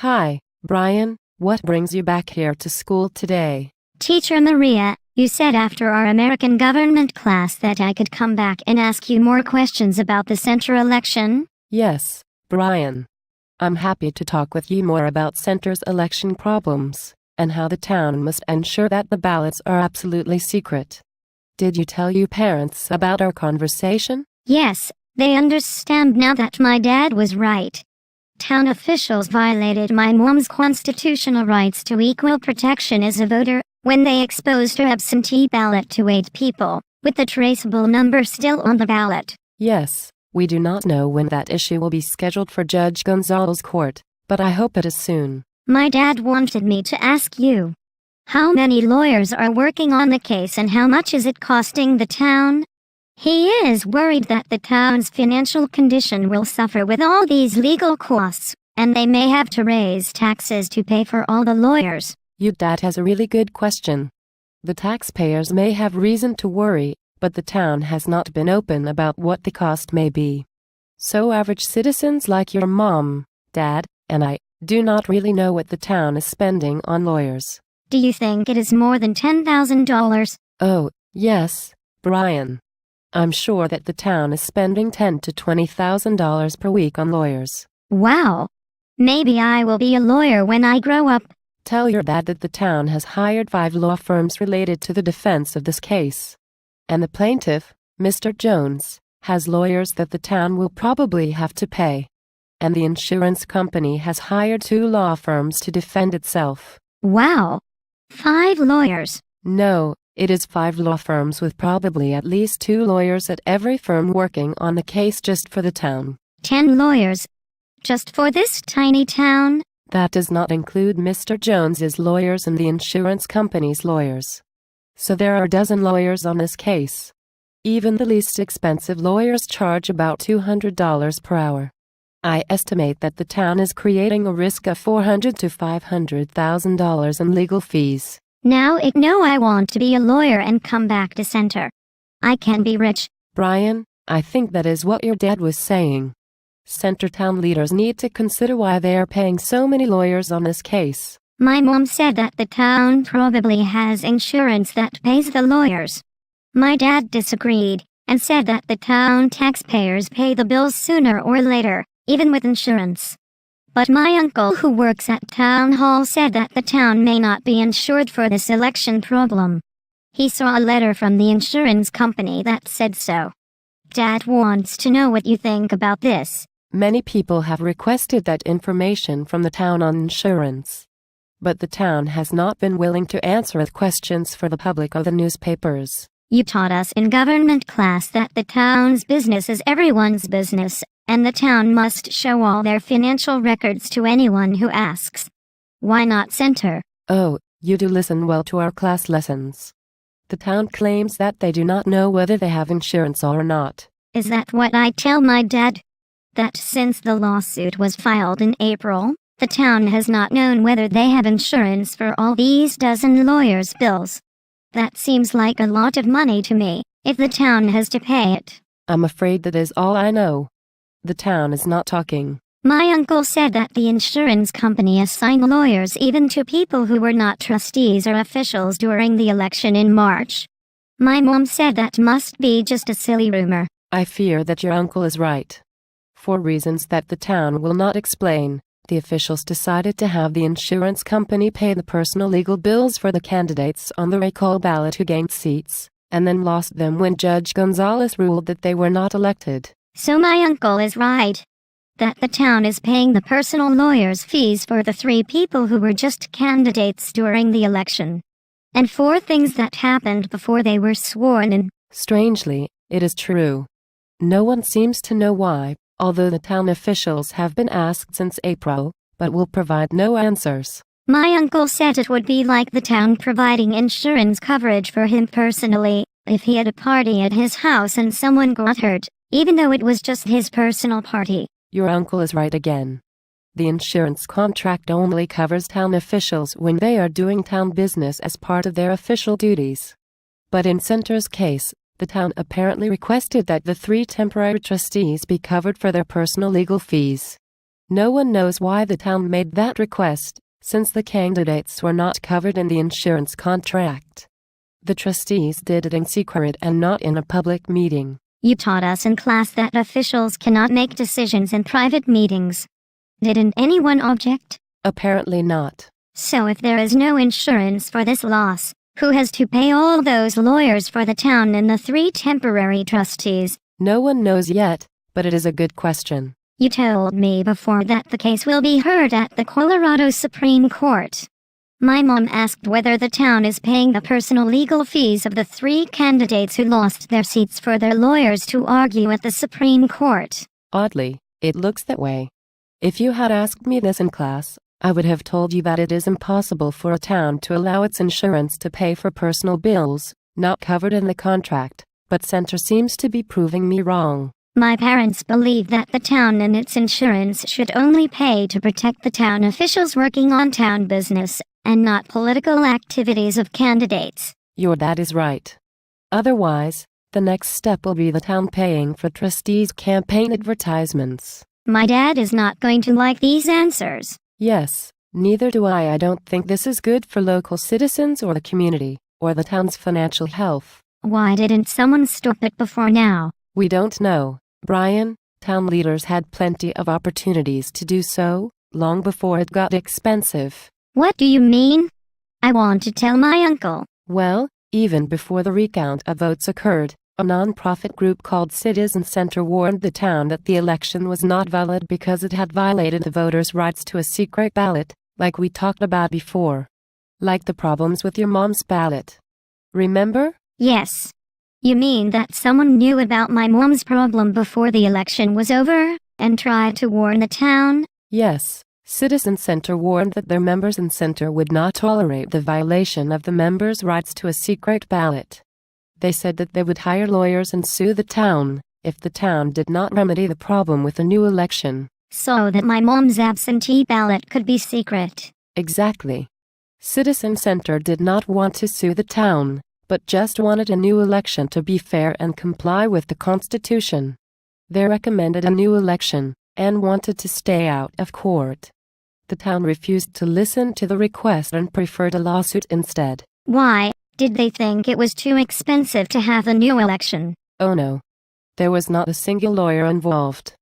Hi, Bryan, what brings you back here to school today? Teacher Maria, you said after our American government class that I could come back and ask you more questions about the center election? Yes, Bryan. I'm happy to talk with you more about center's election problems, and how the town must ensure that the ballots are absolutely secret. Did you tell your parents about our conversation? Yes, they understand now that my dad was right. Town officials violated my mom's constitutional rights to equal protection as a voter when they exposed her absentee ballot to 8 people, with the traceable number still on the ballot. Yes, we do not know when that issue will be scheduled for Judge Gonzalez's court, but I hope it is soon. My dad wanted me to ask you, how many lawyers are working on the case and how much is it costing the town? He is worried that the town's financial condition will suffer with all these legal costs, and they may have to raise taxes to pay for all the lawyers. Your dad has a really good question. The taxpayers may have reason to worry, but the town has not been open about what the cost may be. So average citizens like your mom, dad, and I do not really know what the town is spending on lawyers. Do you think it is more than $10,000? Oh, yes, Bryan. I'm sure that the town is spending $10,000 to $20,000 per week on lawyers. Wow! Maybe I will be a lawyer when I grow up. Tell your dad that the town has hired 5 law firms related to the defense of this case. And the plaintiff, Mr. Jones, has lawyers that the town will probably have to pay. And the insurance company has hired 2 law firms to defend itself. Wow! 5 lawyers. No, it is 5 law firms with probably at least 2 lawyers at every firm working on the case just for the town. 10 lawyers. Just for this tiny town? That does not include Mr. Jones's lawyers and the insurance company's lawyers. So there are a dozen lawyers on this case. Even the least expensive lawyers charge about $200 per hour. I estimate that the town is creating a risk of $400,000 to $500,000 in legal fees. Now I know I want to be a lawyer and come back to center. I can be rich. Bryan, I think that is what your dad was saying. Center town leaders need to consider why they are paying so many lawyers on this case. My mom said that the town probably has insurance that pays the lawyers. My dad disagreed and said that the town taxpayers pay the bills sooner or later, even with insurance. But my uncle who works at town hall said that the town may not be insured for this election problem. He saw a letter from the insurance company that said so. Dad wants to know what you think about this. Many people have requested that information from the town on insurance. But the town has not been willing to answer the questions for the public or the newspapers. You taught us in government class that the town's business is everyone's business, and the town must show all their financial records to anyone who asks. Why not center? Oh, you do listen well to our class lessons. The town claims that they do not know whether they have insurance or not. Is that what I tell my dad? That since the lawsuit was filed in April, the town has not known whether they have insurance for all these dozen lawyers' bills. That seems like a lot of money to me, if the town has to pay it. I'm afraid that is all I know. The town is not talking. My uncle said that the insurance company assigned lawyers even to people who were not trustees or officials during the election in March. My mom said that must be just a silly rumor. I fear that your uncle is right. For reasons that the town will not explain, the officials decided to have the insurance company pay the personal legal bills for the candidates on the recall ballot who gained seats, and then lost them when Judge Gonzalez ruled that they were not elected. So my uncle is right. That the town is paying the personal lawyers' fees for the 3 people who were just candidates during the election. And 4 things that happened before they were sworn in. Strangely, it is true. No one seems to know why, although the town officials have been asked since April, but will provide no answers. My uncle said it would be like the town providing insurance coverage for him personally, if he had a party at his house and someone got hurt, even though it was just his personal party. Your uncle is right again. The insurance contract only covers town officials when they are doing town business as part of their official duties. But in Center's case, the town apparently requested that the 3 temporary trustees be covered for their personal legal fees. No one knows why the town made that request, since the candidates were not covered in the insurance contract. The trustees did it in secret and not in a public meeting. You taught us in class that officials cannot make decisions in private meetings. Didn't anyone object? Apparently not. So if there is no insurance for this loss, who has to pay all those lawyers for the town and the 3 temporary trustees? No one knows yet, but it is a good question. You told me before that the case will be heard at the Colorado Supreme Court. My mom asked whether the town is paying the personal legal fees of the 3 candidates who lost their seats for their lawyers to argue at the Supreme Court. Oddly, it looks that way. If you had asked me this in class, I would have told you that it is impossible for a town to allow its insurance to pay for personal bills, not covered in the contract, but Center seems to be proving me wrong. My parents believe that the town and its insurance should only pay to protect the town officials working on town business, and not political activities of candidates. Your dad is right. Otherwise, the next step will be the town paying for trustees' campaign advertisements. My dad is not going to like these answers. Yes, neither do I. I don't think this is good for local citizens or the community, or the town's financial health. Why didn't someone stop it before now? We don't know, Bryan. Town leaders had plenty of opportunities to do so, long before it got expensive. What do you mean? I want to tell my uncle. Well, even before the recount of votes occurred, a non-profit group called Citizen Center warned the town that the election was not valid because it had violated the voters' rights to a secret ballot, like we talked about before. Like the problems with your mom's ballot. Remember? Yes. You mean that someone knew about my mom's problem before the election was over, and tried to warn the town? Yes. Citizen Center warned that their members in Center would not tolerate the violation of the members' rights to a secret ballot. They said that they would hire lawyers and sue the town, if the town did not remedy the problem with a new election. So that my mom's absentee ballot could be secret. Exactly. Citizen Center did not want to sue the town, but just wanted a new election to be fair and comply with the Constitution. They recommended a new election, and wanted to stay out of court. The town refused to listen to the request and preferred a lawsuit instead. Why? Did they think it was too expensive to have a new election? Oh no. There was not a single lawyer involved.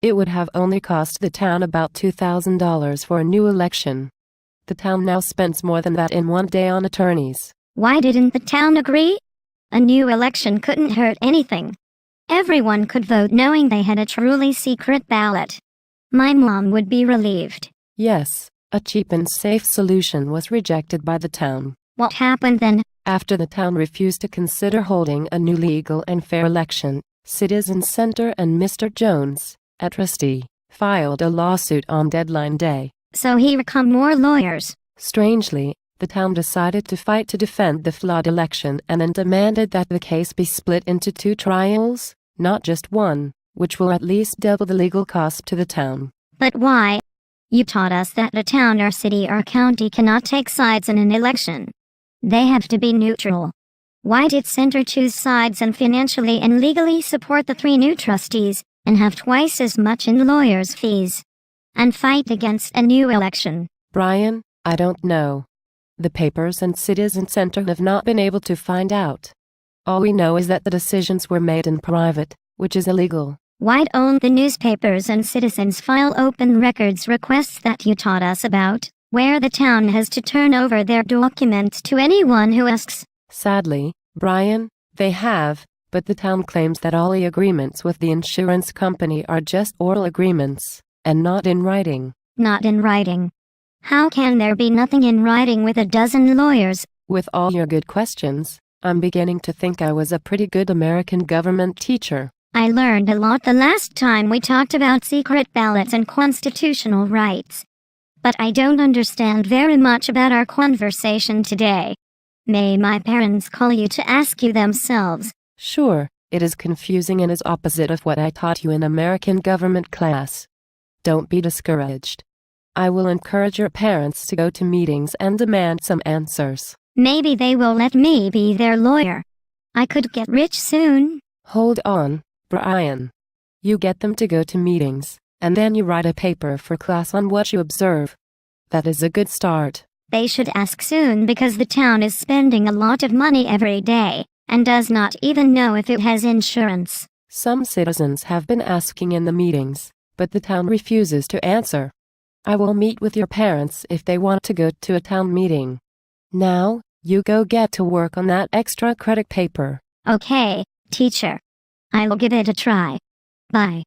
It would have only cost the town about $2,000 for a new election. The town now spends more than that in one day on attorneys. Why didn't the town agree? A new election couldn't hurt anything. Everyone could vote knowing they had a truly secret ballot. My mom would be relieved. Yes, a cheap and safe solution was rejected by the town. What happened then? After the town refused to consider holding a new legal and fair election, Citizen Center and Mr. Jones, a trustee, filed a lawsuit on deadline day. So he became more lawyers. Strangely, the town decided to fight to defend the flawed election and then demanded that the case be split into 2 trials, not just one, which will at least double the legal cost to the town. But why? You taught us that a town or city or county cannot take sides in an election. They have to be neutral. Why did Center choose sides and financially and legally support the 3 new trustees, and have twice as much in lawyers' fees, and fight against a new election? Bryan, I don't know. The papers and Citizen Center have not been able to find out. All we know is that the decisions were made in private, which is illegal. Why don't the newspapers and citizens file open records requests that you taught us about, where the town has to turn over their documents to anyone who asks? Sadly, Bryan, they have, but the town claims that all the agreements with the insurance company are just oral agreements, and not in writing. Not in writing. How can there be nothing in writing with a dozen lawyers? With all your good questions, I'm beginning to think I was a pretty good American government teacher. I learned a lot the last time we talked about secret ballots and constitutional rights. But I don't understand very much about our conversation today. May my parents call you to ask you themselves? Sure, it is confusing and is opposite of what I taught you in American government class. Don't be discouraged. I will encourage your parents to go to meetings and demand some answers. Maybe they will let me be their lawyer. I could get rich soon. Hold on, Bryan. You get them to go to meetings, and then you write a paper for class on what you observe. That is a good start. They should ask soon because the town is spending a lot of money every day and does not even know if it has insurance. Some citizens have been asking in the meetings, but the town refuses to answer. I will meet with your parents if they want to go to a town meeting. Now, you go get to work on that extra credit paper. Okay, teacher. I will give it a try. Bye.